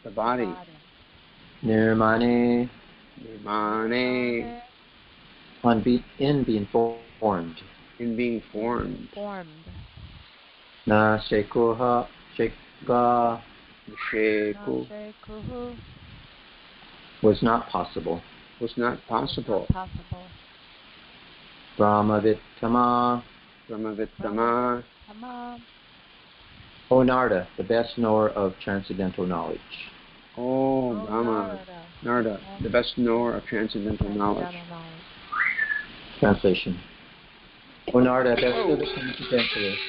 the body. Nirmane, Nirmane, in being formed. in being formed. Na shekuha, sheka, Sheku, was not possible. was not possible. Brahmavittama, Brahmavittama, O Nārada, the best knower of transcendental knowledge. oh Brahma, Nārada, the best knower of transcendental knowledge. Translation. O Nārada, best of the transcendentalists,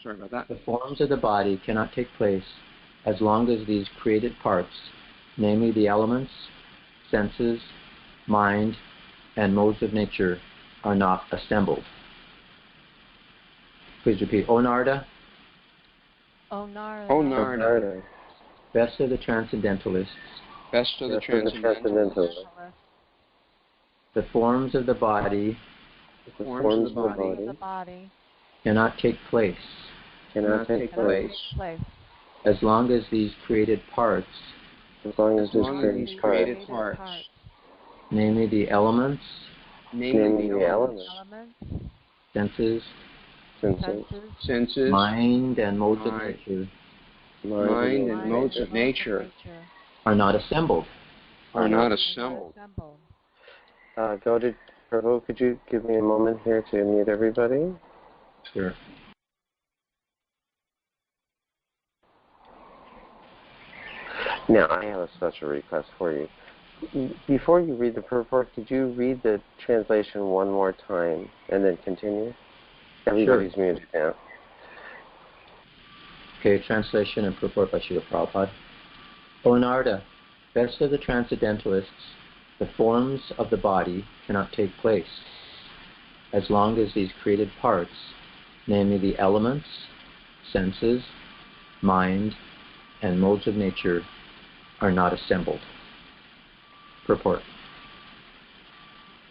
Sorry about that. the forms of the body cannot take place as long as these created parts, namely the elements, senses, mind, and modes of nature, are not assembled. Please repeat. O Nārada, Oh Nārada, best of the transcendentalists, best of the transcendentalists, the forms of the body the forms of the body cannot take place as long as these created parts, created parts, namely the elements, senses, senses, mind, and modes of nature, mind and modes of nature, are not assembled. are not assembled. Prabhu, could you give me a moment here to mute everybody? Sure. Now, I have a special request for you. Before you read the purport, could you read the translation one more time and then continue? Everybody's muted now. Okay, translation and purport by Srila Prabhupada. O Nārada, best of the transcendentalists, the forms of the body cannot take place as long as these created parts, namely the elements, senses, mind, and modes of nature, are not assembled. Purport.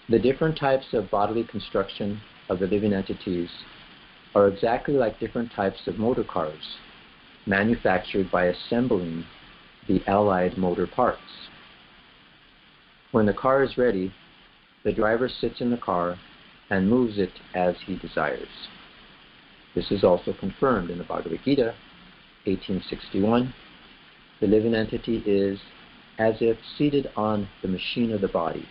The different types of bodily construction of the living entities are exactly like different types of motor cars, manufactured by assembling the allied motor parts. When the car is ready, the driver sits in the car and moves it as he desires. This is also confirmed in the Bhagavad Gita, 1861. The living entity is as if seated on the machine of the body,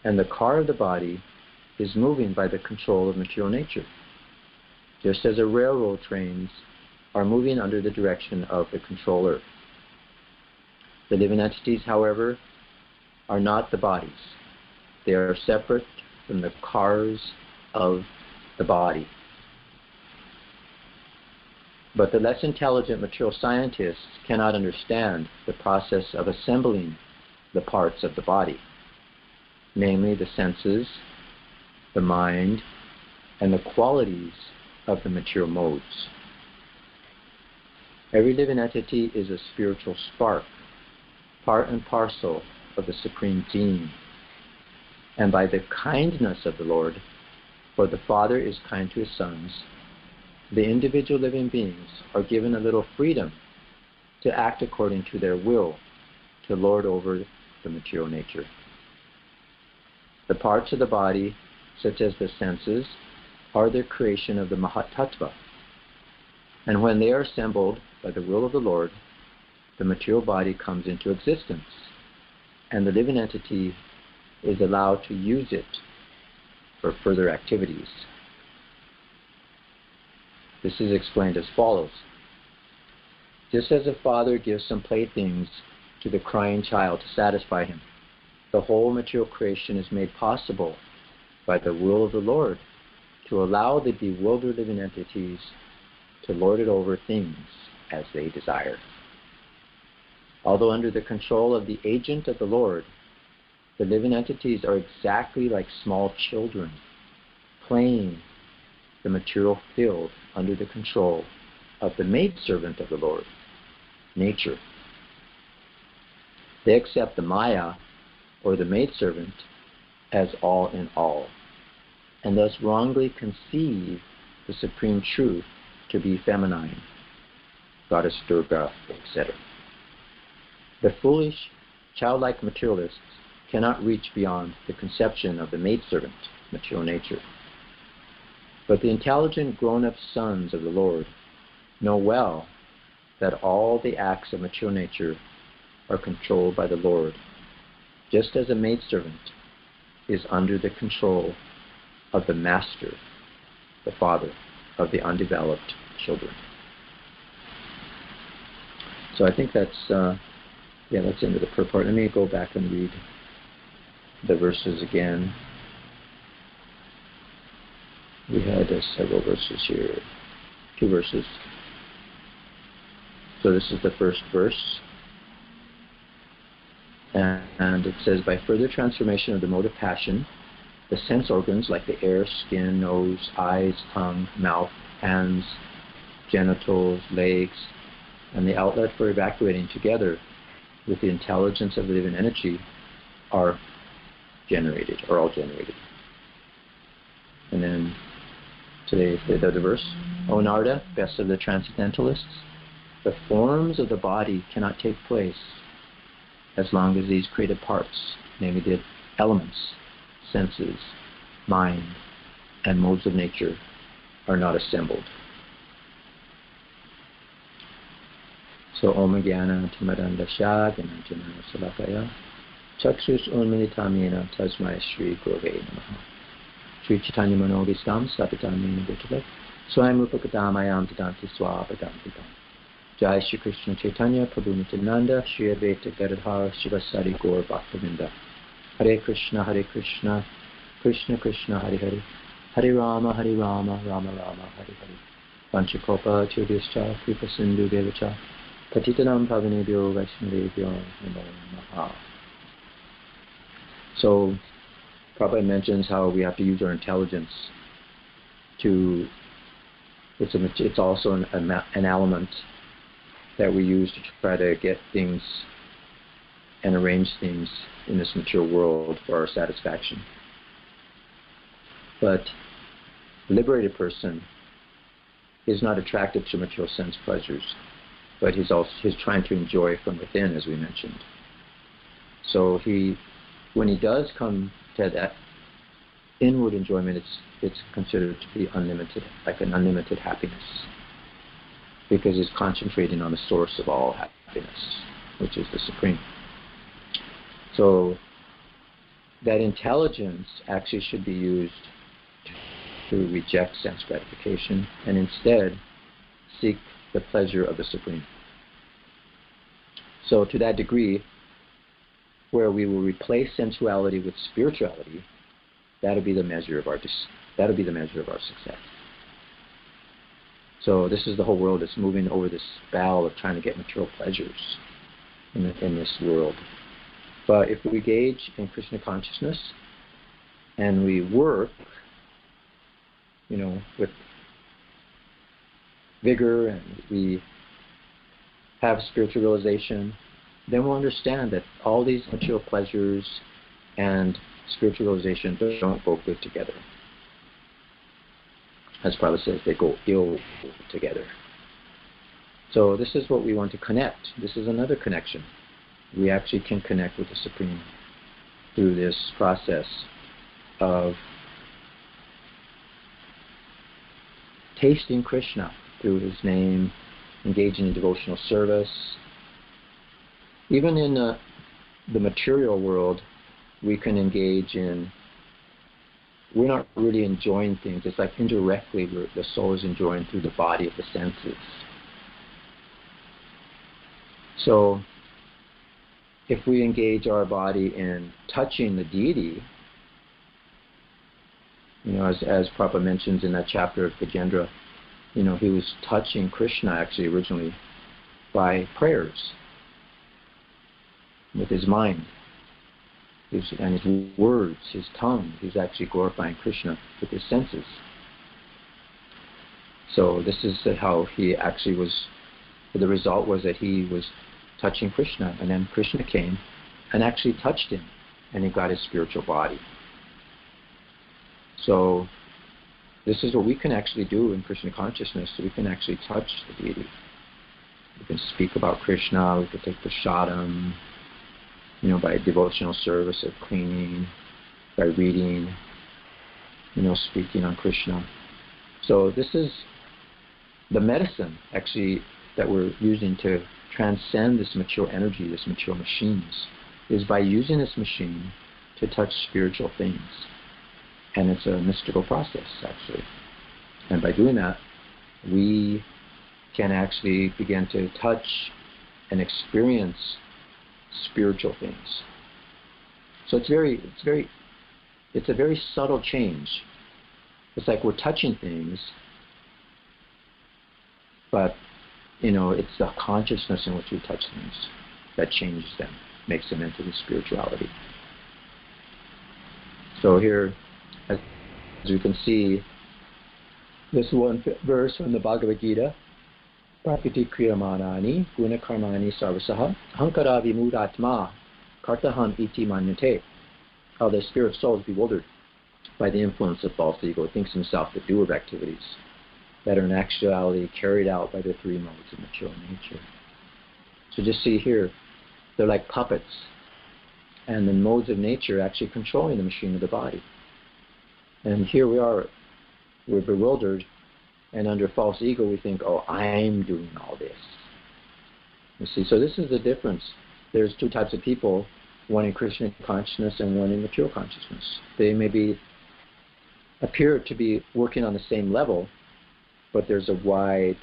and the car of the body is moving by the control of material nature, just as a railroad trains are moving under the direction of the controller. The living entities, however, are not the bodies. They are separate from the cars of the body. But the less intelligent material scientists cannot understand the process of assembling the parts of the body, namely the senses, the mind, and the qualities of the material modes. Every living entity is a spiritual spark, part and parcel of the Supreme Being. And by the kindness of the Lord, for the Father is kind to his sons, the individual living beings are given a little freedom to act according to their will, to lord over the material nature. The parts of the body, such as the senses, are the creation of the Mahatattva. And when they are assembled by the will of the Lord, the material body comes into existence, and the living entity is allowed to use it for further activities. This is explained as follows. Just as a father gives some playthings to the crying child to satisfy him, the whole material creation is made possible by the will of the Lord to allow the bewildered living entities to lord it over things as they desire. Although under the control of the agent of the Lord, the living entities are exactly like small children, playing the material field under the control of the maidservant of the Lord, nature. They accept the Maya, or the maidservant, as all in all, and thus wrongly conceive the supreme truth to be feminine. Goddess Durga, etc. The foolish, childlike materialists cannot reach beyond the conception of the maidservant, material nature. But the intelligent grown-up sons of the Lord know well that all the acts of material nature are controlled by the Lord, just as a maidservant is under the control of the master, the father of the undeveloped children. So I think that's that's into the purport. Let me go back and read the verses again. We had several verses here, 2 verses. So this is the first verse. And it says, by further transformation of the mode of passion, the sense organs like the ear, skin, nose, eyes, tongue, mouth, hands, genitals, legs, and the outlet for evacuating together with the intelligence of the living energy are all generated. And then today, the other verse, O Nārada, best of the transcendentalists, the forms of the body cannot take place as long as these created parts, namely the elements, senses, mind, and modes of nature, are not assembled. So Om Jnana Timarandasya Jnana Salakaya Chakshus Unmilitamena Tasmai Shri Gurave Namaha Shri Chaitanya Manogistam Sapitamena Bhutale Swayam Rupakadamayam Tadanti Swapadantitam Jai Shri Krishna Chaitanya Prabhu Nityananda Shri Advaita Gadadhara Shivasari Gaur Bhaktavinda Hare Krishna Krishna Krishna Hare Hare Hare Rama Rama Rama Hare Hare Panchakopa Chudischa Kripa Sindhu Devacha Patitanam Pavanebhyo Vaishnavebhyo Namo Namaha. So Prabhupada mentions how we have to use our intelligence to, it's also an element that we use to try to get things and arrange things in this material world for our satisfaction. But the liberated person is not attracted to material sense pleasures, but he's trying to enjoy from within, as we mentioned. So when he does come to that inward enjoyment, it's considered to be unlimited, like an unlimited happiness, because he's concentrating on the source of all happiness, which is the Supreme. So that intelligence actually should be used to reject sense gratification and instead seek the pleasure of the Supreme. So to that degree, where we will replace sensuality with spirituality, that'll be the measure of our success. So this is the whole world that's moving over this battle of trying to get material pleasures in this world. But if we engage in Krishna consciousness and we work, with vigor, and we have spiritual realization, then we'll understand that all these material pleasures and spiritual realization don't go good together. As Prabhupada says, they go ill together. So this is what we want to connect. This is another connection. We actually can connect with the Supreme through this process of tasting Krishna through His name, engaging in devotional service. Even in the material world, we can engage in, we're not really enjoying things. It's like indirectly the soul is enjoying through the body of the senses. So if we engage our body in touching the deity, as Prabhupada mentions in that chapter of Gaudacandra, he was touching Krishna actually originally by prayers with his mind and his words, his tongue. He's actually glorifying Krishna with his senses. So this is how he actually was, the result was that he was touching Krishna, and then Krishna came and actually touched him, and he got his spiritual body. So this is what we can actually do in Krishna consciousness. So we can actually touch the deity We can speak about Krishna. We could take prasadam, you know, by devotional service of cleaning, by reading, you know, speaking on Krishna. So this is the medicine, actually, that we're using to transcend this material energy, this material machines, is by using this machine to touch spiritual things. And it's a mystical process, actually. And by doing that, we can actually begin to touch and experience spiritual things. So it's a very subtle change. It's like we're touching things, but you know, it's the consciousness in which we touch things that changes them, makes them into the spirituality. So here, as you can see, this one verse from the Bhagavad Gita, Prakriti kriyamanani gunakarmani sarvasaha hankara vimudatma kartaham iti manyate. How the spirit soul is bewildered by the influence of false ego, thinks himself the doer of activities that are in actuality carried out by the three modes of material nature. So just see here, they're like puppets, and the modes of nature are actually controlling the machine of the body. And here we are, we're bewildered, and under false ego we think, oh, I'm doing all this. You see, so this is the difference. There's two types of people, one in Krishna consciousness and one in material consciousness. They may appear to be working on the same level, but there's a wide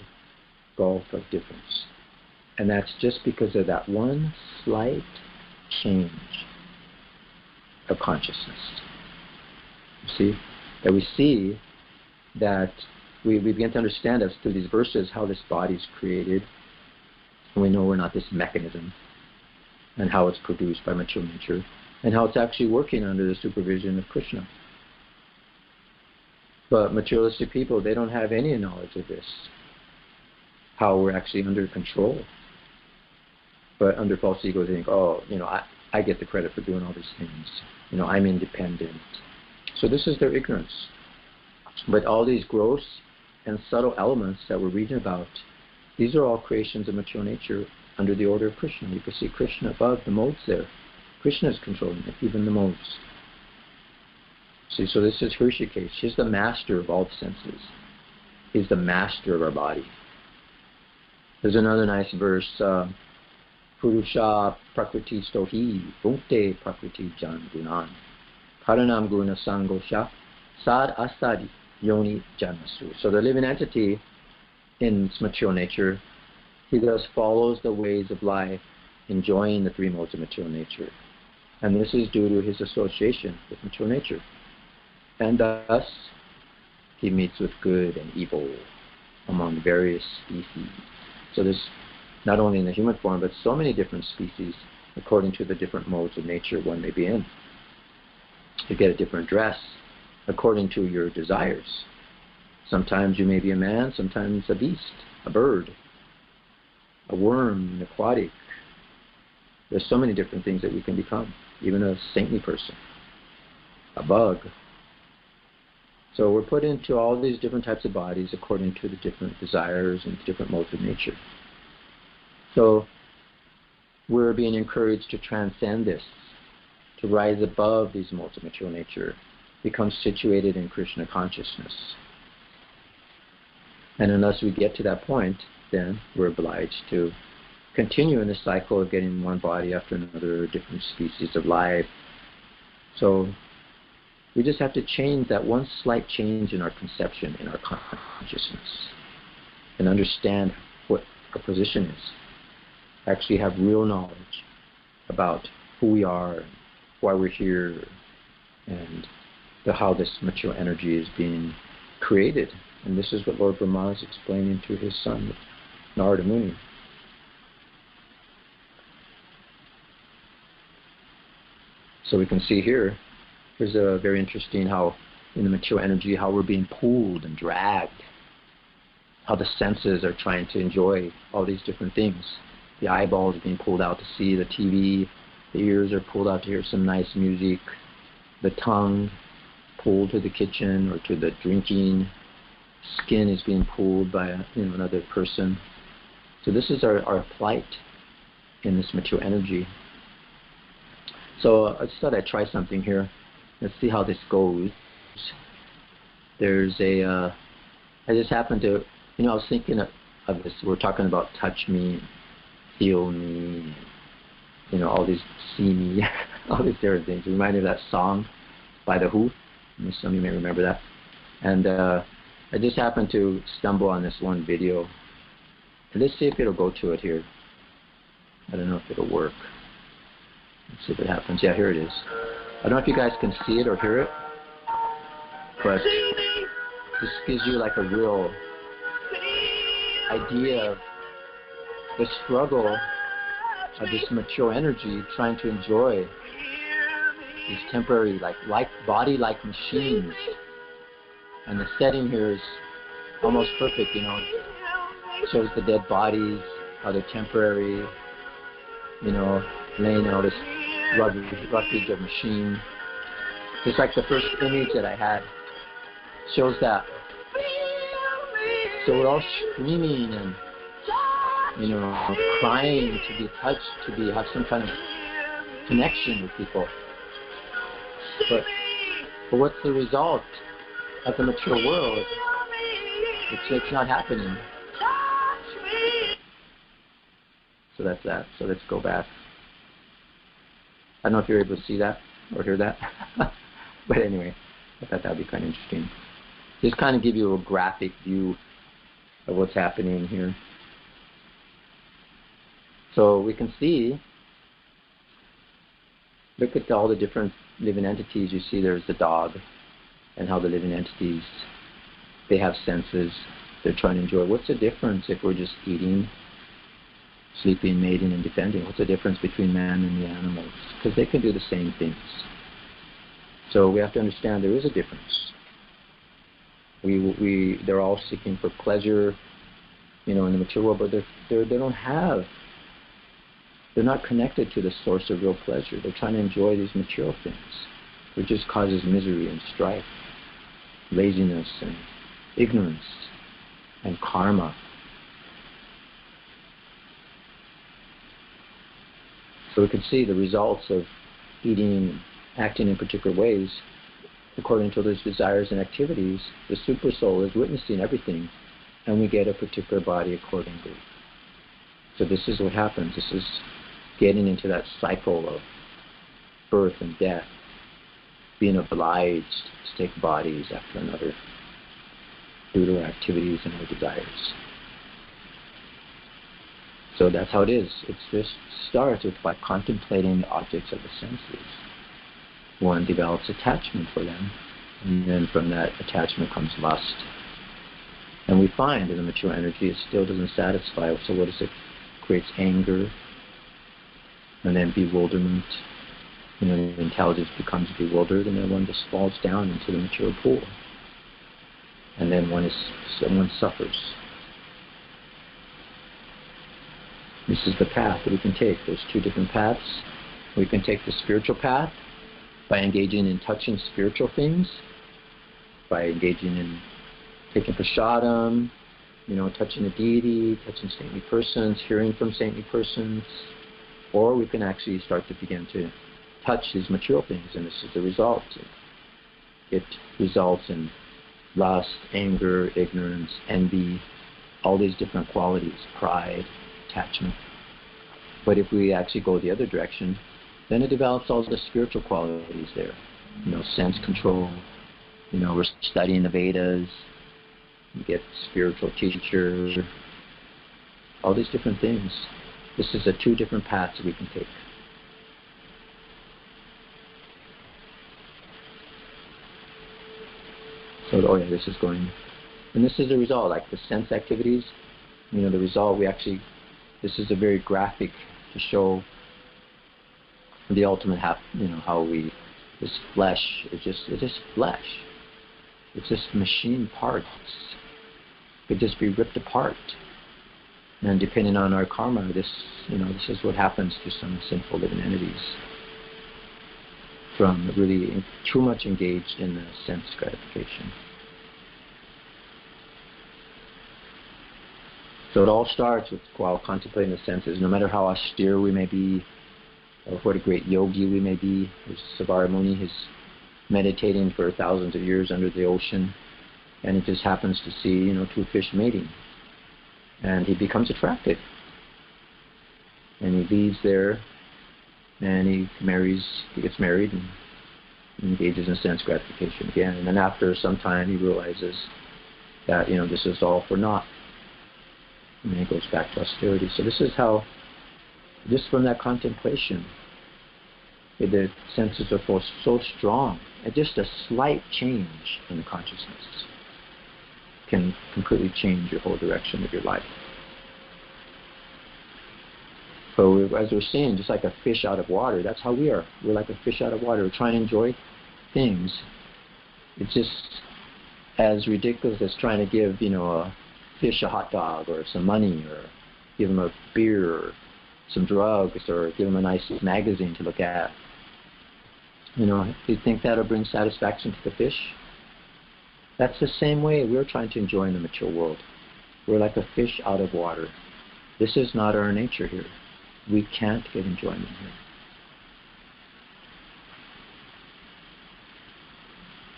gulf of difference. And that's just because of that one slight change of consciousness. You see? That we see that we begin to understand us through these verses how this body is created, and we know we're not this mechanism, and how it's produced by material nature, and how it's actually working under the supervision of Krishna. But materialistic people, they don't have any knowledge of this, how we're actually under control. But under false ego, they think, oh, you know, I get the credit for doing all these things. You know, I'm independent. So this is their ignorance. But all these gross and subtle elements that we're reading about, these are all creations of material nature under the order of Krishna. You can see Krishna above the modes there. Krishna is controlling it, even the modes. See, so this is Hrishikesh. He's the master of all the senses. He's the master of our body. There's another nice verse, Purusha prakriti stohi bhukte prakriti jan gunan karanam guna sangosha sad asadi yoni janmasu. So the living entity in its material nature, he thus follows the ways of life, enjoying the three modes of material nature. And this is due to his association with material nature. And thus, he meets with good and evil among various species. So there's not only in the human form, but so many different species according to the different modes of nature one may be in. You get a different dress according to your desires. Sometimes you may be a man, sometimes a beast, a bird, a worm, an aquatic. There's so many different things that we can become, even a saintly person, a bug. So we're put into all these different types of bodies according to the different desires and different modes of nature. So we're being encouraged to transcend this, to rise above these modes of material nature, become situated in Krishna consciousness. And unless we get to that point, then we're obliged to continue in the cycle of getting one body after another, different species of life. So we just have to change that one slight change in our conception, in our consciousness, and understand what our position is. Actually have real knowledge about who we are, why we're here, and how this material energy is being created. And this is what Lord Brahma is explaining to his son, Nārada Muni. So we can see here, here's a very interesting how in the material energy, how we're being pulled and dragged, how the senses are trying to enjoy all these different things. The eyeballs are being pulled out to see the TV, the ears are pulled out to hear some nice music, the tongue pulled to the kitchen or to the drinking, skin is being pulled by another person So this is our plight in this material energy. So I just thought I'd try something here. Let's see how this goes. There's I just happened to, I was thinking of this. We're talking about touch me, feel me, all these see me, all these different things. It reminded me of that song by The Who. Some of you may remember that. And I just happened to stumble on this one video. And let's see if it'll go to it here. I don't know if it'll work. Let's see if it happens. Yeah, here it is. I don't know if you guys can see it or hear it, but this gives you like a real idea of the struggle of this material energy trying to enjoy these temporary, like body-like machines. And the setting here is almost perfect, It shows the dead bodies, how they're temporary, laying in all this roughage of machine. Just like the first image that I had shows that. So we're all screaming and, crying to be touched, to have some kind of connection with people. But what's the result of the material world? It's not happening. So that's that. So let's go back. I don't know if you're able to see that or hear that. But anyway, I thought that would be kind of interesting. Just kind of give you a graphic view of what's happening here. So we can see, look at all the different living entities. You see there's the dog and how the living entities, they have senses. They're trying to enjoy. What's the difference if we're just eating, sleeping, mating, and defending? What's the difference between man and the animals? Because they can do the same things. So we have to understand there is a difference. They're all seeking for pleasure, in the material world, but they're not connected to the source of real pleasure. They're trying to enjoy these material things, which just causes misery and strife, laziness and ignorance and karma. So we can see the results of eating, acting in particular ways according to those desires and activities. The super soul is witnessing everything, and we get a particular body accordingly. So this is what happens. This is getting into that cycle of birth and death, being obliged to take bodies after another due to our activities and our desires. So that's how it is. It just starts with by contemplating the objects of the senses. One develops attachment for them, and then from that attachment comes lust. And we find in the material energy it still doesn't satisfy. So what does it? Creates anger, and then bewilderment. The intelligence becomes bewildered, and then one just falls down into the material pool. And then someone suffers. This is the path that we can take. There's two different paths. We can take the spiritual path by engaging in touching spiritual things, by engaging in taking prasadam, touching a deity, touching saintly persons, hearing from saintly persons, or we can actually start to begin to touch these material things, and this is the result. It results in lust, anger, ignorance, envy, all these different qualities, pride, attachment. But if we actually go the other direction, then it develops all the spiritual qualities there. Sense control. We're studying the Vedas. You get spiritual teachers. All these different things. This is the two different paths that we can take. So, this is going. And this is the result, like the sense activities. The result, this is a very graphic to show the ultimate, how this flesh is just flesh. It's just machine parts. It could just be ripped apart. And depending on our karma, this is what happens to some sinful living entities from really too much engaged in the sense gratification. So it all starts with while contemplating the senses. No matter how austere we may be, or what a great yogi we may be. There's Savara Muni, he's meditating for thousands of years under the ocean, and he just happens to see, two fish mating. And he becomes attracted. And he leaves there, and he gets married, and engages in sense gratification again. And then after some time, he realizes that, this is all for naught. And then he goes back to austerity. So this is how, just from that contemplation, the senses are so strong, and just a slight change in the consciousness can completely change your whole direction of your life. So as we're saying, just like a fish out of water, that's how we are. We're like a fish out of water. We're trying to enjoy things. It's just as ridiculous as trying to give, a fish a hot dog or some money, or give him a beer or some drugs, or give him a nice magazine to look at. Do you think that'll bring satisfaction to the fish? That's the same way we're trying to enjoy in the material world. We're like a fish out of water. This is not our nature here. We can't get enjoyment here.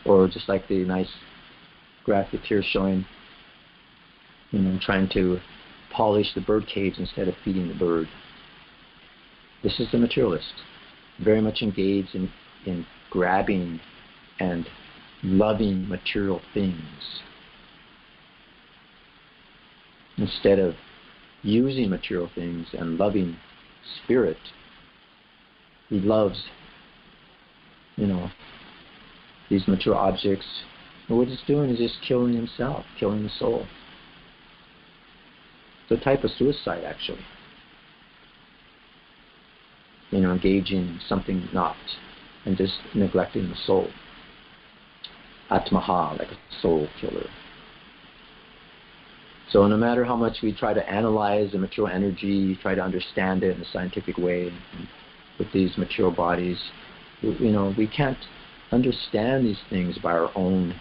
Or just like the nice graphic here showing, trying to polish the bird cage instead of feeding the bird. This is the materialist, very much engaged in grabbing and loving material things instead of using material things and loving spirit. He loves, these material objects. And what he's doing is just killing himself, killing the soul. It's a type of suicide, actually. Engaging in something not, and just neglecting the soul. Atmaha, like a soul killer. So no matter how much we try to analyze the material energy, try to understand it in a scientific way with these material bodies, we can't understand these things by our own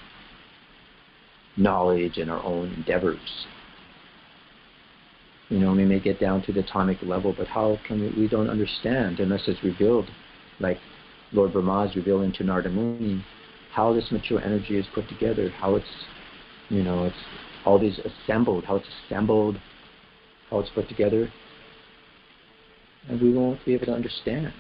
knowledge and our own endeavors. We may get down to the atomic level, but how can we don't understand unless it's revealed, like Lord Brahma is revealing to Nārada Muni, how this material energy is put together, how it's, it's all these assembled, how it's put together, and we won't be able to understand.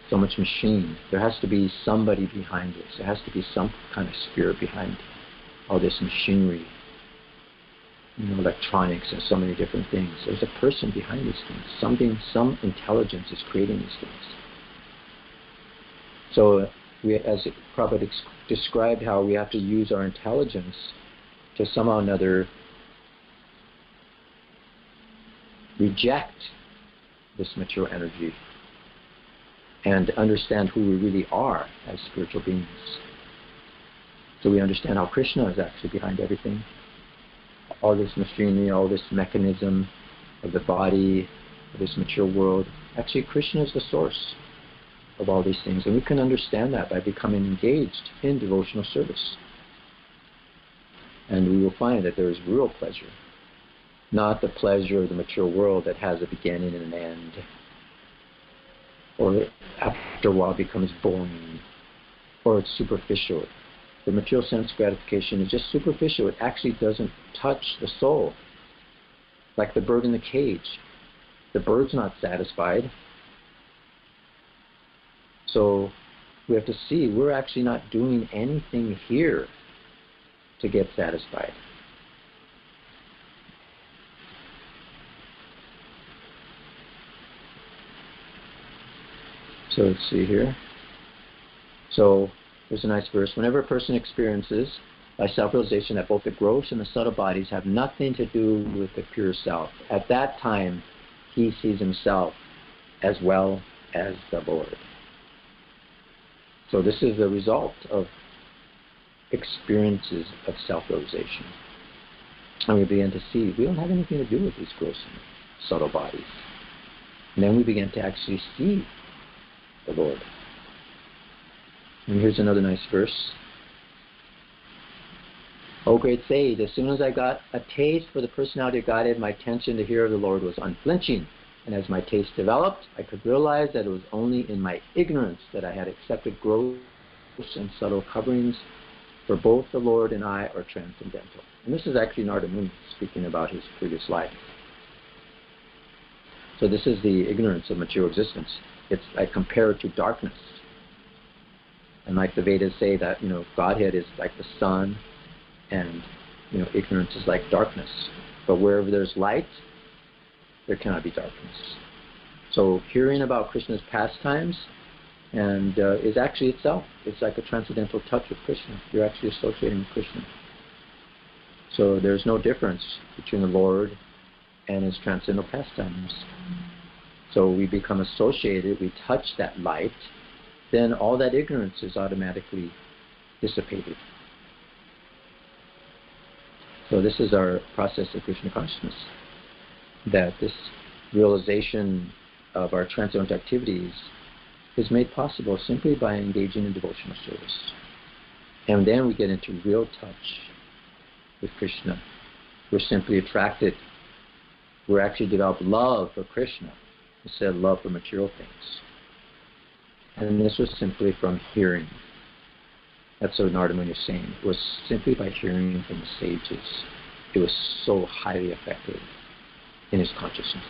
So much machine. There has to be somebody behind this. There has to be some kind of spirit behind all this machinery, electronics and so many different things. There's a person behind these things. Some intelligence is creating these things. So as Prabhu described how we have to use our intelligence to somehow or another reject this material energy and understand who we really are as spiritual beings. So we understand how Krishna is actually behind everything. All this machinery, all this mechanism of the body, of this material world. Actually, Krishna is the source of all these things. And we can understand that by becoming engaged in devotional service. And we will find that there is real pleasure. Not the pleasure of the material world that has a beginning and an end. Or after a while becomes boring. Or it's superficial. The material sense gratification is just superficial. It actually doesn't touch the soul. Like the bird in the cage. The bird's not satisfied. So we have to see we're actually not doing anything here to get satisfied. So let's see here. So there's a nice verse. Whenever a person experiences by self-realization that both the gross and the subtle bodies have nothing to do with the pure self, at that time he sees himself as well as the Lord. So this is the result of experiences of self-realization. And we begin to see we don't have anything to do with these gross and subtle bodies. And then we begin to actually see the Lord. And here's another nice verse. O great sage, as soon as I got a taste for the personality of Godhead, my attention to hear of the Lord was unflinching. And as my taste developed, I could realize that it was only in my ignorance that I had accepted gross and subtle coverings, for both the Lord and I are transcendental. And this is actually Nārada Muni speaking about his previous life. So this is the ignorance of material existence. It's, I compare it to darkness. And like the Vedas say that, Godhead is like the sun, and, ignorance is like darkness. But wherever there's light, there cannot be darkness. So hearing about Krishna's pastimes and is actually itself. It's like a transcendental touch with Krishna. You're actually associating with Krishna. So there's no difference between the Lord and his transcendental pastimes. So we become associated, we touch that light, then all that ignorance is automatically dissipated. So this is our process of Krishna consciousness, that this realization of our transcendental activities is made possible simply by engaging in devotional service. And then we get into real touch with Krishna. We're simply attracted. We're actually develop love for Krishna instead of love for material things. And this was simply from hearing. That's what Nārada Muni is saying. It was simply by hearing from the sages. It was so highly effective in his consciousness.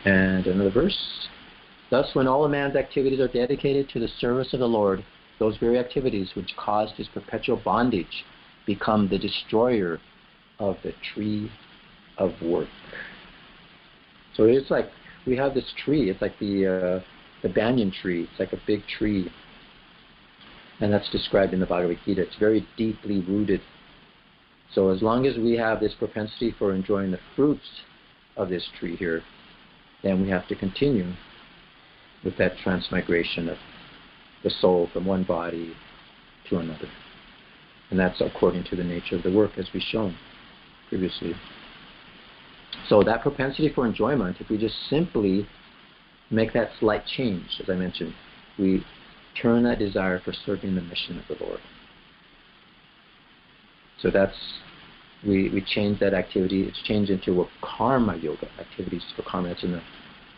And another verse. Thus, when all a man's activities are dedicated to the service of the Lord, those very activities which caused his perpetual bondage become the destroyer of the tree of work. So it's like we have this tree. It's like the banyan tree. It's like a big tree. And that's described in the Bhagavad Gita. It's very deeply rooted. So as long as we have this propensity for enjoying the fruits of this tree here, then we have to continue with that transmigration of the soul from one body to another. And that's according to the nature of the work, as we've shown previously. So that propensity for enjoyment, if we just simply make that slight change, as I mentioned, we turn that desire for serving the mission of the Lord. So that's, we change that activity. It's changed into a karma yoga, activities for karma. That's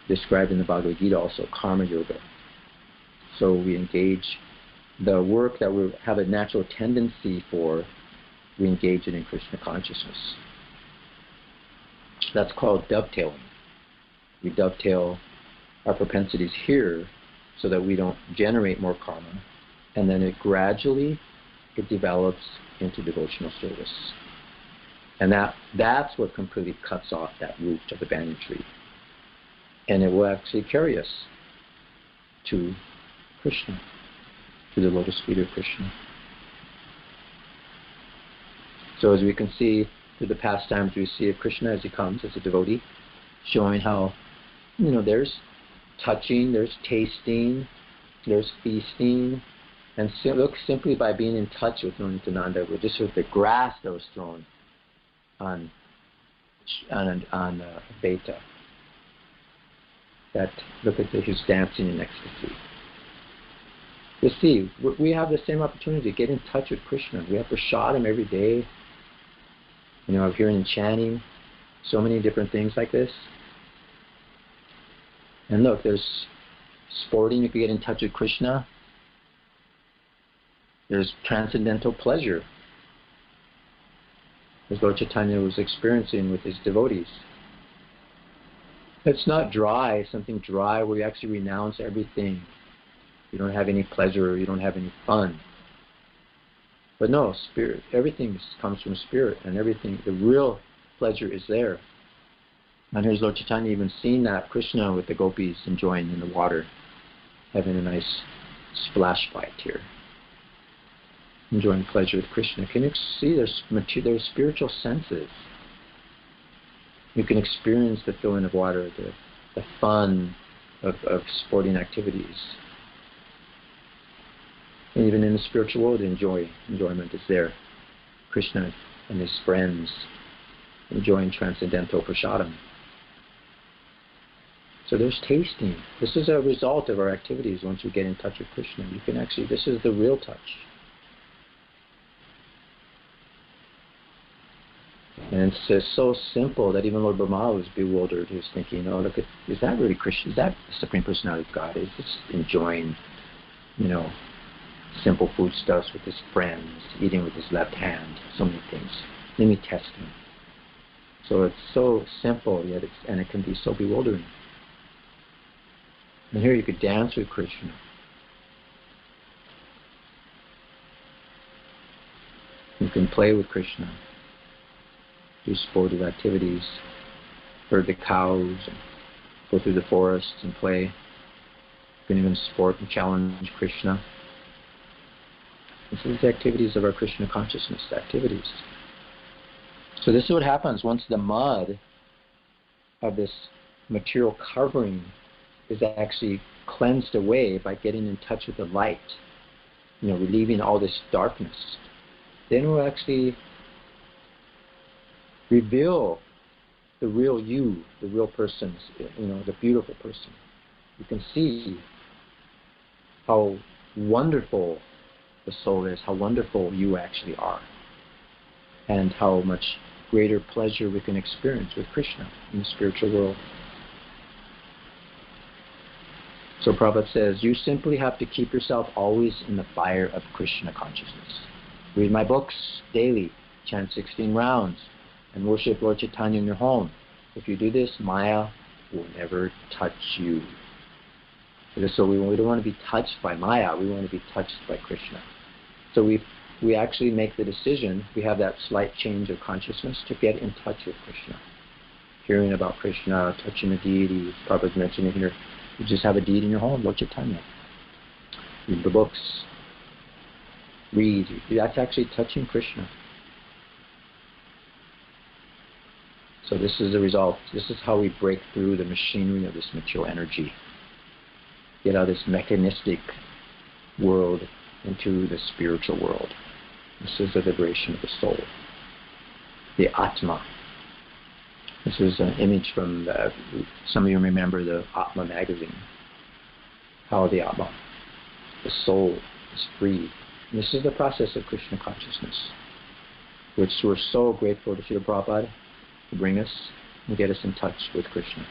described in the Bhagavad Gita also, karma yoga. So we engage the work that we have a natural tendency for, we engage it in Krishna consciousness. That's called dovetailing. We dovetail our propensities here so that we don't generate more karma, and then it gradually develops into devotional service. And that's what completely cuts off that root of the banyan tree. And it will actually carry us to Krishna, to the lotus feet of Krishna. So as we can see through the pastimes, we see of Krishna as he comes as a devotee, showing how, there's touching, there's tasting, there's feasting, and look, simply by being in touch with Nityananda, we're just with the grass that was thrown on Beta. That look at his dancing in ecstasy. You see, we have the same opportunity to get in touch with Krishna. We have prasadam every day. I'm hearing and chanting, so many different things like this. And look, there's sporting, you can get in touch with Krishna. There's transcendental pleasure, as Lord Chaitanya was experiencing with his devotees. It's not dry, something dry where you actually renounce everything. You don't have any pleasure, you don't have any fun. But no, spirit, everything comes from spirit, and everything, the real pleasure is there. And here's Lord Chaitanya even seeing that Krishna with the gopis enjoying in the water, having a nice splash fight here, enjoying pleasure with Krishna. Can you see there's spiritual senses? You can experience the feeling of water, the fun of sporting activities. And even in the spiritual world, enjoyment is there. Krishna and his friends enjoying transcendental prasadam. So there's tasting. This is a result of our activities once we get in touch with Krishna. You can actually, this is the real touch. And it's just so simple that even Lord Brahma was bewildered. He was thinking, oh, look, is that really Krishna? Is that the Supreme Personality of God? Is just enjoying, simple foodstuffs with his friends, eating with his left hand, so many things. Let me test him. So it's so simple, yet it can be so bewildering. And here you could dance with Krishna. You can play with Krishna, do sportive activities, herd the cows, and go through the forests and play. You can even sport and challenge Krishna. This is the activities of our Krishna consciousness, activities. So this is what happens once the mud of this material covering is actually cleansed away by getting in touch with the light, relieving all this darkness. Then we'll actually reveal the real you, the real person, the beautiful person. You can see how wonderful the soul is, how wonderful you actually are, and how much greater pleasure we can experience with Krishna in the spiritual world. So Prabhupada says, you simply have to keep yourself always in the fire of Krishna consciousness. Read my books daily, chant 16 rounds, and worship Lord Chaitanya in your home. If you do this, Maya will never touch you. So we don't want to be touched by Maya, we want to be touched by Krishna. So we actually make the decision, we have that slight change of consciousness to get in touch with Krishna. Hearing about Krishna, touching the deity, Prabhupada's mentioning here, you just have a deity in your home, Lord Chaitanya. Read the books. Read. That's actually touching Krishna. So this is the result. This is how we break through the machinery of this material energy. Get out of this mechanistic world into the spiritual world. This is the liberation of the soul. The Atma. This is an image from, some of you remember the Atma magazine. How the Atma, the soul, is free. And this is the process of Krishna consciousness, which we're so grateful to Srila Prabhupada to bring us and get us in touch with Krishna.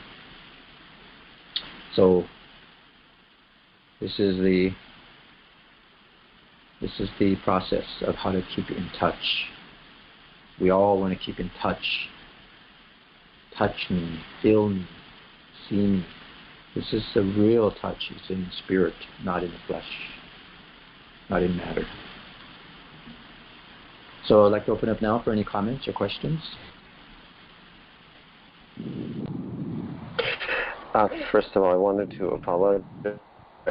So this is the process of how to keep in touch. We all want to keep in touch. Touch me, feel me, see me. This is the real touch. It's in spirit, not in the flesh, not in matter. So I'd like to open up now for any comments or questions. First of all, I wanted to apologize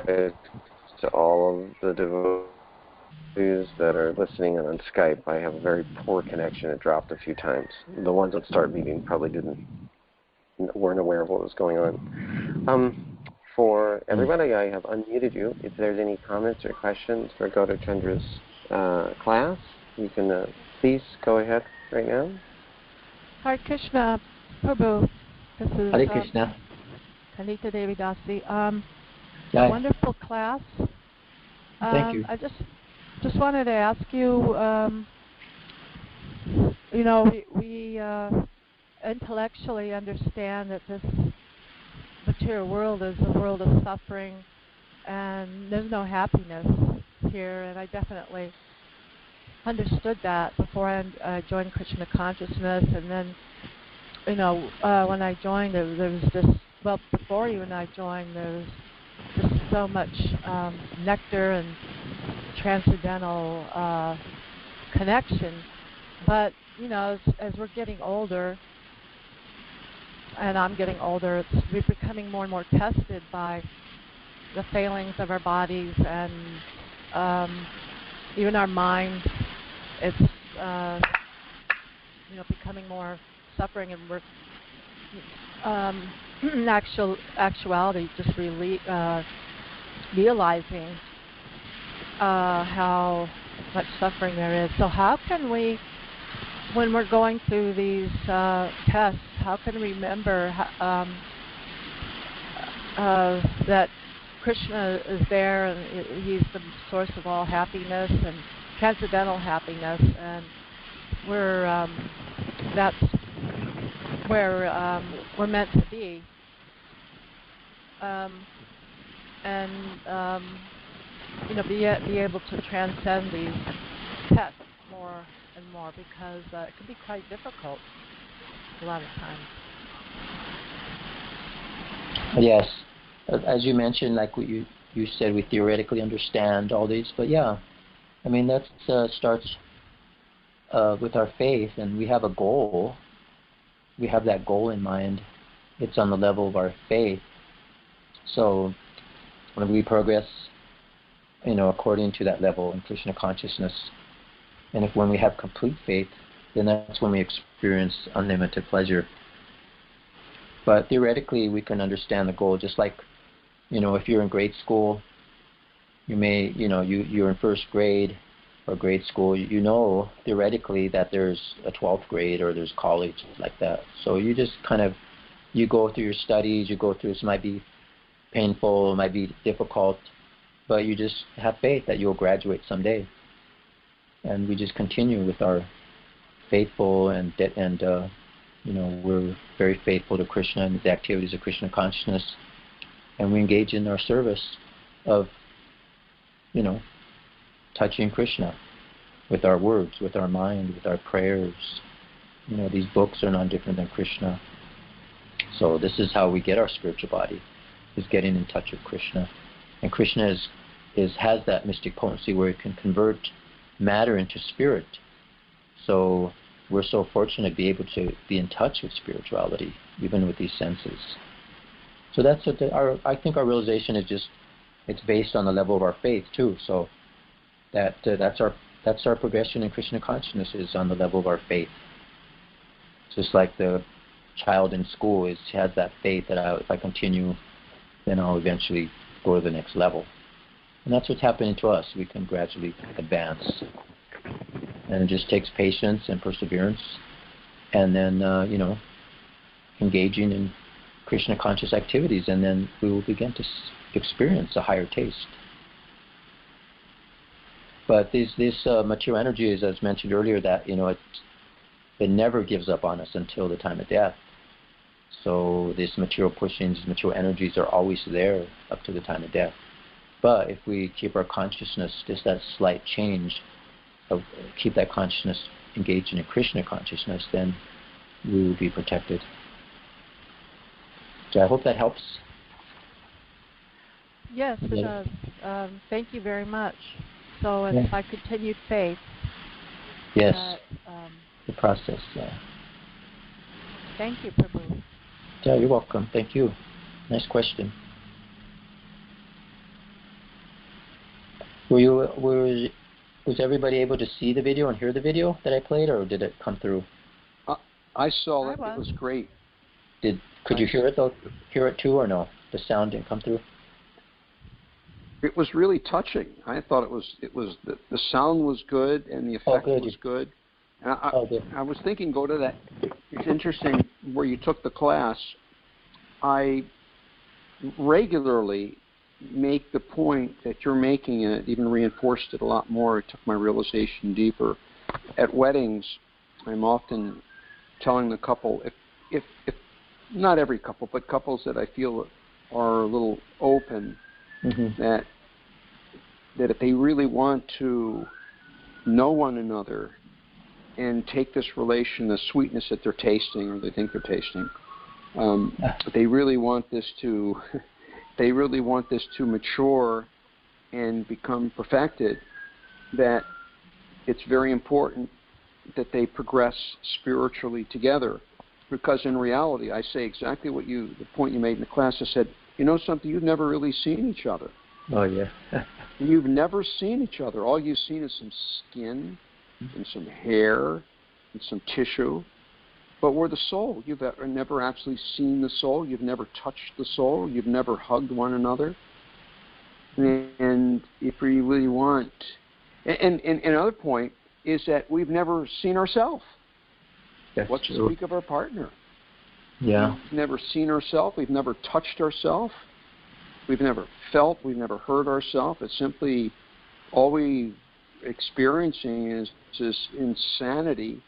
to all of the devotees that are listening on Skype. I have a very poor connection. It dropped a few times. The ones that start meeting probably weren't aware of what was going on. For everybody, I have unmuted you. If there's any comments or questions for Gaudacandra's class, you can please go ahead right now. Hare Krishna, Prabhu. This is Hare Krishna. Kanita Devi Dasi. Hi. Wonderful class. Thank you. I just wanted to ask you, we intellectually understand that this material world is a world of suffering and there's no happiness here, and I definitely understood that before I joined Krishna consciousness. And then when I joined, there was this, well, before you and I joined, there was just so much nectar and transcendental connection. But as we're getting older, and I'm getting older, we're becoming more and more tested by the failings of our bodies and even our minds. It's becoming more suffering, and we're in actuality just realizing how much suffering there is. So how can we, when we're going through these tests, how can we remember that Krishna is there, and He's the source of all happiness and transcendental happiness, and we're that's where we're meant to be. Be able to transcend these tests more and more, because it can be quite difficult a lot of times. Yes, as you mentioned, like what you said, we theoretically understand all these, but yeah, I mean that starts with our faith, and we have a goal. We have that goal in mind. It's on the level of our faith. So when we progress, according to that level in Krishna consciousness, and when we have complete faith, then that's when we experience unlimited pleasure. But theoretically, we can understand the goal. Just like, if you're in grade school, you may, you're in first grade or grade school, theoretically that there's a 12th grade or there's college like that. So you just you go through your studies, this might be painful, it might be difficult, but you just have faith that you'll graduate someday. And we just continue with our faithful we're very faithful to Krishna and the activities of Krishna consciousness, and we engage in our service of, touching Krishna with our words, with our mind, with our prayers. These books are not different than Krishna. So this is how we get our spiritual body, is getting in touch with Krishna. And Krishna has that mystic potency where it can convert matter into spirit. So we're so fortunate to be able to be in touch with spirituality, even with these senses. So that's what I think our realization is it's based on the level of our faith too. So that's our progression in Krishna consciousness, is on the level of our faith. Just like the child in school has that faith that if I continue, then I'll eventually go to the next level. And that's what's happening to us. We can gradually advance. And it just takes patience and perseverance, and then, engaging in Krishna conscious activities, and then we will begin to experience a higher taste. But this material energy, as I mentioned earlier, that, it never gives up on us until the time of death. So these material pushings, material energies are always there up to the time of death. But if we keep our consciousness, just that slight change, keep that consciousness engaged in a Krishna consciousness, then we will be protected. So I hope that helps. Yes, it does. Thank you very much. So it's by continued faith. Yes, the process. Thank you, Prabhu. Yeah, you're welcome. Thank you. Nice question. Was everybody able to see the video and hear the video that I played, or did it come through? I saw it. It was great. Could you hear it though? Hear it too, or no? The sound didn't come through. It was really touching. I thought it was the sound was good and the effect was good. And I was thinking, go to that. It's interesting where you took the class. I regularly make the point that you're making, and it even reinforced it a lot more. It took my realization deeper. At weddings, I'm often telling the couple, if not every couple, but couples that I feel are a little open, that if they really want to know one another and take this relation, the sweetness that they're tasting or they think they're tasting, they really want this to mature and become perfected, that it's very important that they progress spiritually together. Because in reality, I say exactly the point you made in the class. I said, something, you've never really seen each other. Oh, yeah. You've never seen each other. All you've seen is some skin and some hair and some tissue. But we're the soul. You've never actually seen the soul. You've never touched the soul. You've never hugged one another. And if we really want... And another point is that we've never seen ourselves. What to speak of our partner? Yeah. We've never seen ourselves. We've never touched ourselves. We've never felt. We've never heard ourselves. It's simply all we're experiencing is this insanity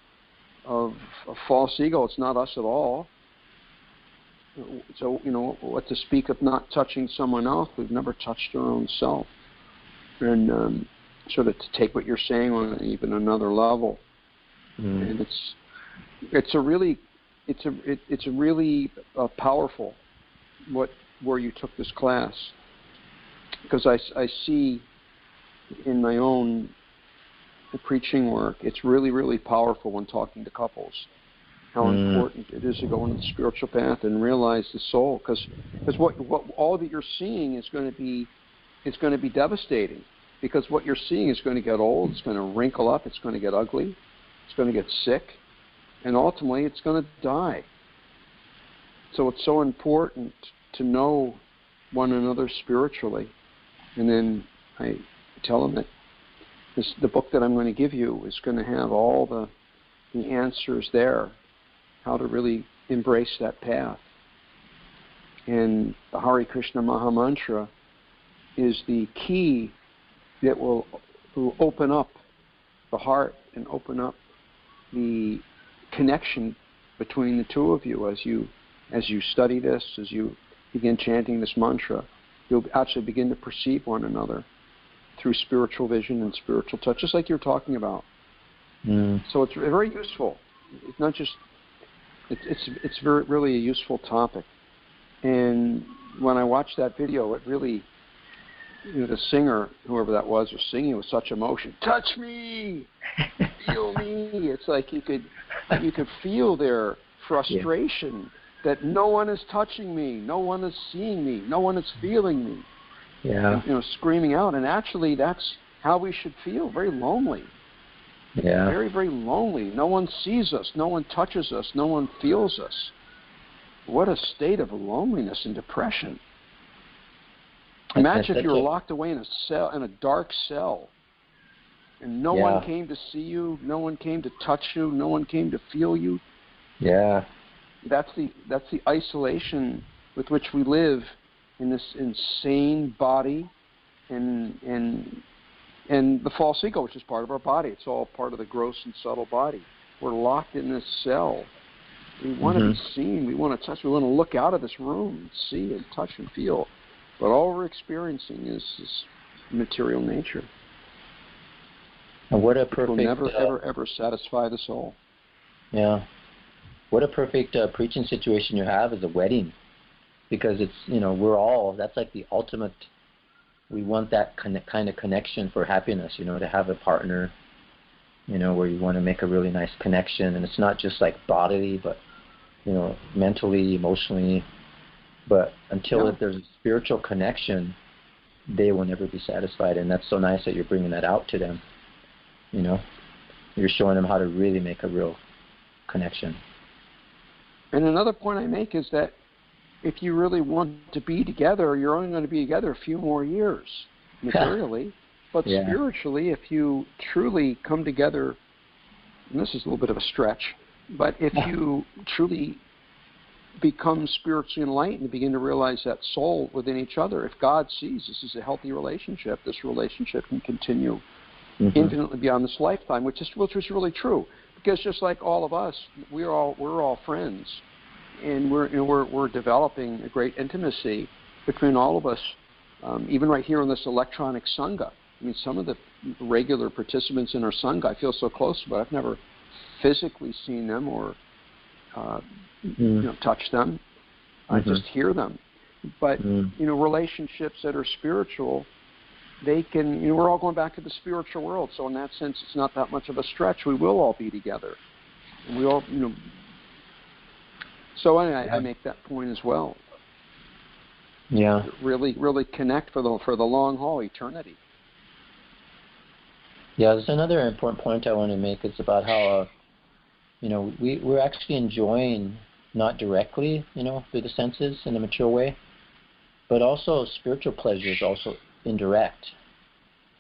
of a false ego. It's not us at all. So, what to speak of not touching someone else? We've never touched our own self. And sort of to take what you're saying on even another level. And it's a really powerful where you took this class, because I see in my own preaching work, it's really, really powerful when talking to couples, how important it is to go into the spiritual path and realize the soul, because what all that you're seeing is going to be devastating, because what you're seeing is going to get old, it's going to wrinkle up, it's going to get ugly, it's going to get sick, and ultimately it's going to die. So it's so important to know one another spiritually. And then I tell them that the book that I'm going to give you is going to have all the answers there, how to really embrace that path. And the Hare Krishna Maha Mantra is the key that will open up the heart and open up the connection between the two of you as you study this, as you begin chanting this mantra. You'll actually begin to perceive one another through spiritual vision and spiritual touch, just like you're talking about. So it's very useful. It's not just it's very really a useful topic. And when I watched that video, it really, the singer, whoever that was singing with such emotion. Touch me, feel me. It's like you could feel their frustration that no one is touching me, no one is seeing me, no one is feeling me. Yeah. And, screaming out. And actually, that's how we should feel. Very lonely. Yeah. Very, very lonely. No one sees us. No one touches us. No one feels us. What a state of loneliness and depression. Imagine if you were locked away in a dark cell, and no one came to see you, no one came to touch you, no one came to feel you. Yeah. That's the isolation with which we live in this insane body, and the false ego, which is part of our body. It's all part of the gross and subtle body. We're locked in this cell. We want to be seen. We want to touch. We want to look out of this room and see and touch and feel. But all we're experiencing is this material nature. And what a perfect... It will never, ever satisfy the soul. Yeah. What a perfect preaching situation you have is a wedding. Because it's, we're all, that's like the ultimate, we want that kind of connection for happiness, to have a partner, where you want to make a really nice connection. And it's not just like bodily, but, mentally, emotionally. But until there's a spiritual connection, they will never be satisfied. And that's so nice that you're bringing that out to them. You're showing them how to really make a real connection. And another point I make is that if you really want to be together, you're only going to be together a few more years materially. But spiritually, if you truly come together, and this is a little bit of a stretch, but if you truly become spiritually enlightened and begin to realize that soul within each other, if God sees this is a healthy relationship, this relationship can continue infinitely beyond this lifetime, which is really true. Because just like all of us, we're all friends, and we're developing a great intimacy between all of us, even right here in this electronic sangha. I mean, some of the regular participants in our sangha I feel so close to, but I've never physically seen them or touch them. I just hear them. But relationships that are spiritual, they can, we're all going back to the spiritual world. So in that sense, it's not that much of a stretch. We will all be together. And we all, So I make that point as well. Yeah. Really, really connect for the long haul, eternity. Yeah, there's another important point I want to make. It's about how, we're actually enjoying, not directly, through the senses in a mature way, but also spiritual pleasure is also indirect.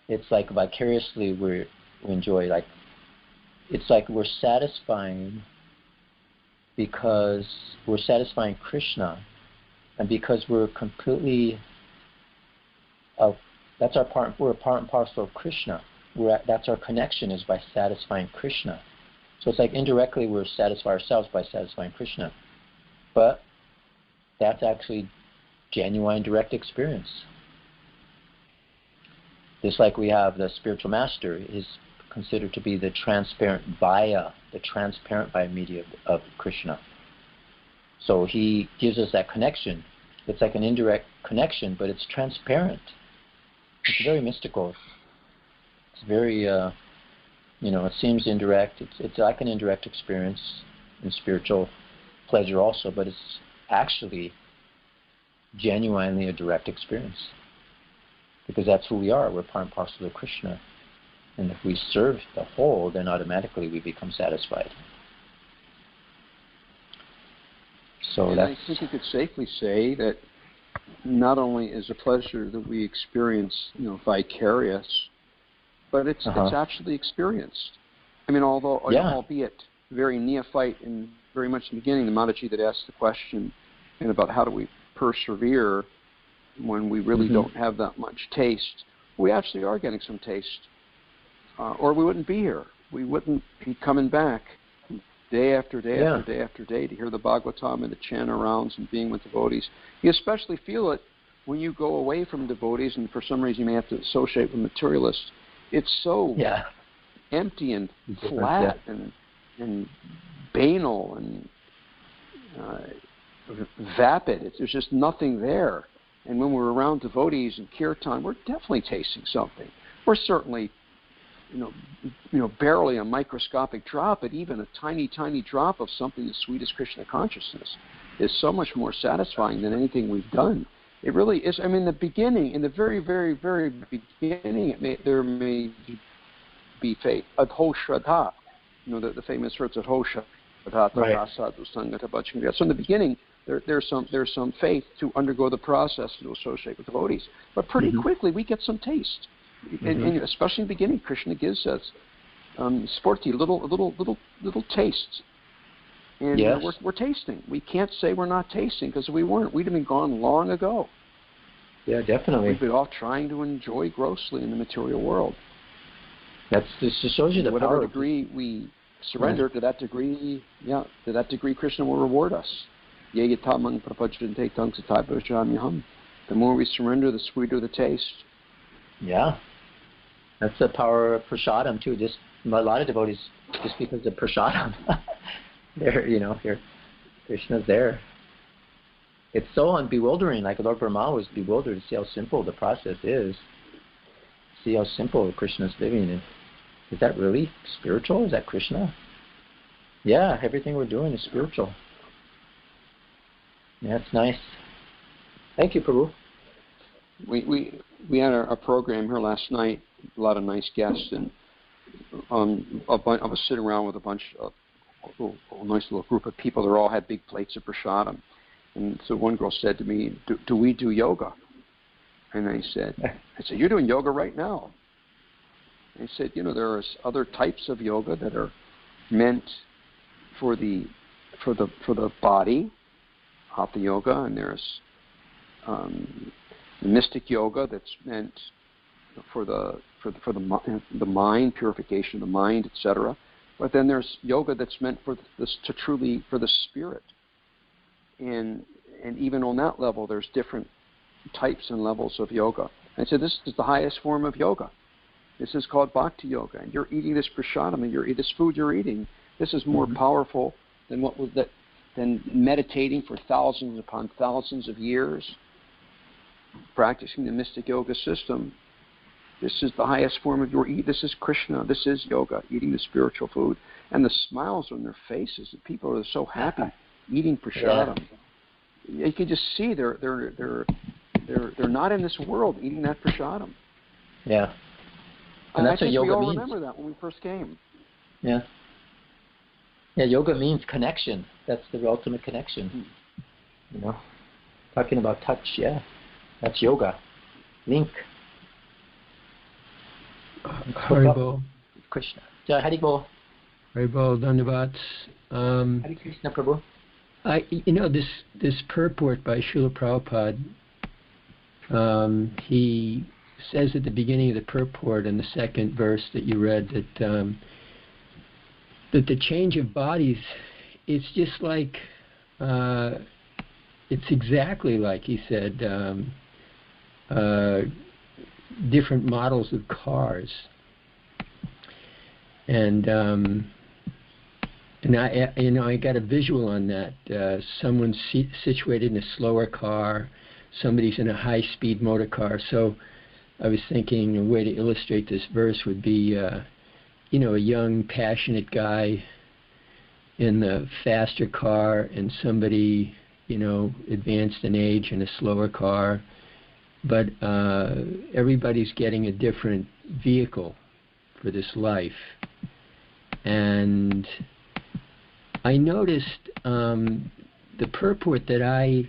It's like vicariously we enjoy, like, it's like we're satisfying because we're satisfying Krishna, and because we're completely, that's our part, we're a part and parcel of Krishna. That's our connection, is by satisfying Krishna. So it's like indirectly we're satisfying ourselves by satisfying Krishna. But that's actually genuine direct experience. Just like we have the spiritual master is considered to be the transparent via media of Krishna. So he gives us that connection. It's like an indirect connection, but it's transparent. It's very mystical. It's very, it seems indirect. It's like an indirect experience in spiritual pleasure also, but it's actually genuinely a direct experience. Because that's who we are. We're part and parcel of Krishna. And if we serve the whole, then automatically we become satisfied. So and I think you could safely say that not only is a pleasure that we experience, vicarious, but it's actually experienced. I mean, albeit very neophyte and very much in the beginning, the Mataji that asked the question about how do we persevere when we really don't have that much taste, we actually are getting some taste. Or we wouldn't be here. We wouldn't be coming back day after day after day after day to hear the Bhagavatam and the chant rounds and being with devotees. You especially feel it when you go away from devotees and for some reason you may have to associate with materialists. It's so empty and flat and banal and vapid. There's just nothing there. And when we're around devotees and kirtan, we're definitely tasting something. We're certainly barely a microscopic drop, but even a tiny, tiny drop of something as sweet as Krishna consciousness is so much more satisfying than anything we've done. It really is. I mean, in the very, very, very beginning, there may be faith. Adho Shraddha, the famous words, Adho Shraddha, Sadhu Sangata Bhajanga. So in the beginning, there's some faith to undergo the process to associate with devotees. But pretty quickly, we get some taste. And especially in the beginning, Krishna gives us sporty little tastes, and we're tasting. We can't say we're not tasting because we weren't. We'd have been gone long ago. Yeah, definitely. We've been all trying to enjoy grossly in the material world. This just shows you the whatever power. Degree we surrender to that degree. To that degree, Krishna will reward us. The more we surrender, the sweeter the taste. Yeah. That's the power of prasadam too. Just a lot of devotees, just because of prasadam, here, Krishna's there. It's so bewildering. Like Lord Brahma was bewildered to see how simple the process is. See how simple Krishna's living. And is that really spiritual? Is that Krishna? Yeah, everything we're doing is spiritual. Yeah, it's nice. Thank you, Prabhu. We had a program here last night, a lot of nice guests, and I was sitting around with a bunch of a nice little group of people. They all had big plates of prasadam, and so one girl said to me, "Do we do yoga?" And I said, "You're doing yoga right now." And I said, there are other types of yoga that are meant for the body, hatha yoga, and there's mystic yoga that's meant for the mind, purification of the mind, etc. But then there's yoga that's meant for the spirit. And even on that level, there's different types and levels of yoga. And so this is the highest form of yoga. This is called bhakti yoga. And you're eating this prasadam, and this food you're eating. This is more powerful than meditating for thousands upon thousands of years, practicing the mystic yoga system. This is the highest form of this is Krishna. This is yoga, eating the spiritual food. And the smiles on their faces, the people are so happy eating prasadam. You can just see they're not in this world eating that prasadam. Yeah. And that's what yoga means. We all remember that when we first came. Yeah. Yeah, yoga means connection. That's the ultimate connection. Talking about touch, that's yoga. Link. Haribol. Krishna. Jai Haribol. Haribol, Dandavat. Hare Krishna, Prabhu. This purport by Srila Prabhupada, he says at the beginning of the purport in the second verse that you read that that the change of bodies, it's just like, it's exactly like he said, different models of cars. And I got a visual on that. Someone's situated in a slower car, somebody's in a high-speed motor car. So I was thinking a way to illustrate this verse would be, a young, passionate guy in the faster car and somebody, advanced in age in a slower car. But everybody's getting a different vehicle for this life. And I noticed the purport that I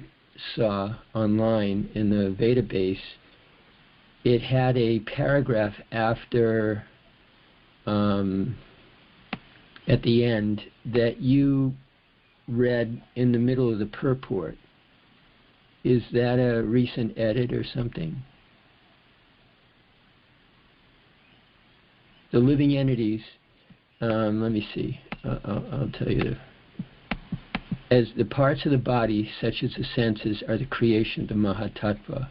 saw online in the Veda base, it had a paragraph after, at the end, that you read in the middle of the purport. Is that a recent edit or something? The living entities, let me see, I'll tell you. As the parts of the body, such as the senses, are the creation of the Mahatattva.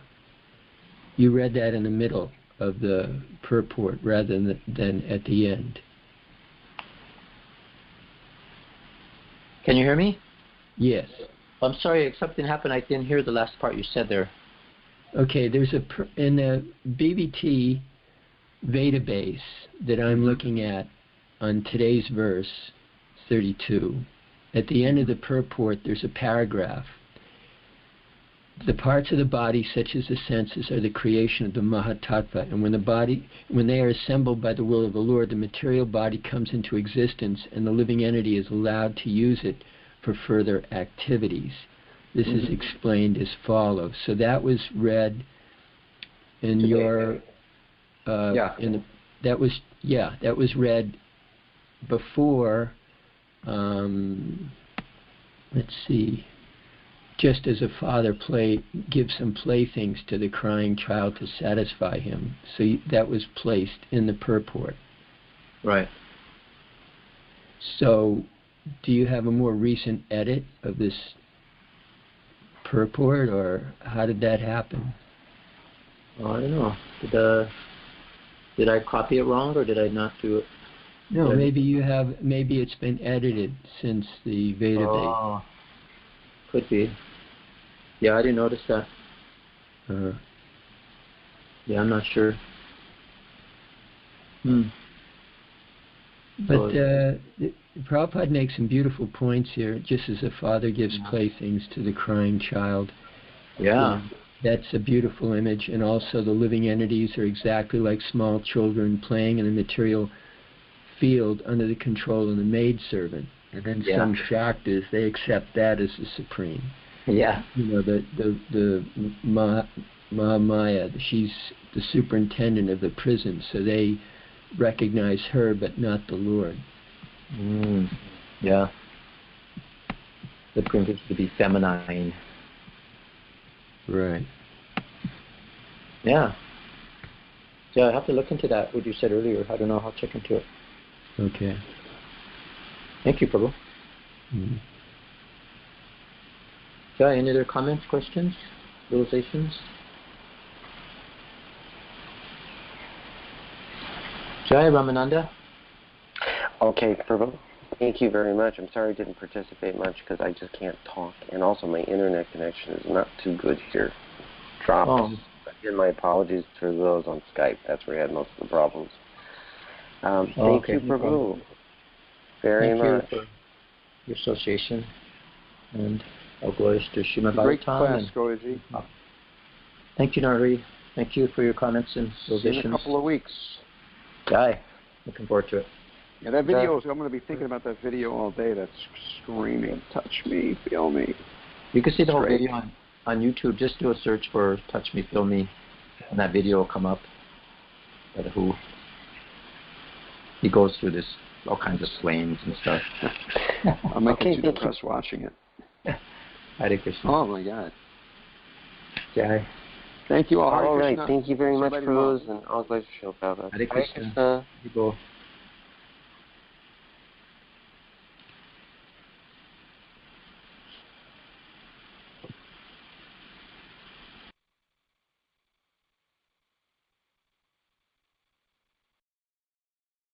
You read that in the middle of the purport rather than at the end. Can you hear me? Yes. I'm sorry, something happened. I didn't hear the last part you said there. Okay, there's in the BBT Veda base that I'm looking at on today's verse 32. At the end of the purport, there's a paragraph. The parts of the body, such as the senses, are the creation of the Mahatattva, and when they are assembled by the will of the Lord, the material body comes into existence, and the living entity is allowed to use it for further activities. This is explained as follows. So that was read in your that was read before. Let's see. Just as a father gives some playthings to the crying child to satisfy him. So that was placed in the purport. Right. So do you have a more recent edit of this purport, or how did that happen? Oh, I don't know. Did I copy it wrong, or did I not do it? No, maybe it's been edited since the Veda date. Oh, could be. Yeah, I didn't notice that. Yeah, I'm not sure. But Prabhupada makes some beautiful points here, just as a father gives playthings to the crying child. Yeah. That's a beautiful image. And also the living entities are exactly like small children playing in a material field under the control of the maidservant. And then some Shaktas, they accept that as the supreme. Yeah. The Mahamaya, she's the superintendent of the prison, so they recognize her but not the Lord. Yeah. The principle to be feminine. Right. Yeah. Yeah, I have to look into that, what you said earlier. I don't know. I'll check into it. Okay. Thank you, Prabhu. Yeah, any other comments, questions, realizations? Jai Ramananda. Okay, Prabhu. Thank you very much. I'm sorry I didn't participate much because I just can't talk. And also my internet connection is not too good here. Drops. Again, my apologies for those on Skype. That's where I had most of the problems. Thank you, Prabhu. Very much. Thank you for your association. And all glories to Srimad Bhagavatam. Great class, Goji. Thank you, Nārada. Thank you for your comments and realizations. See you in a couple of weeks. Jai. Looking forward to it. Yeah, that video, I'm going to be thinking about that video all day. That's screaming, touch me, feel me. You can see the whole video on YouTube. Just do a search for touch me, feel me, and that video will come up. He goes through this, all kinds of flames and stuff. I'm making too depressed watching it. Hare Krishna. Oh my God. Jai. Thank you all. All right. Thank you very much, Prabhu, and all glories to Srila Prabhupada. Hare Krishna. Hare Krishna.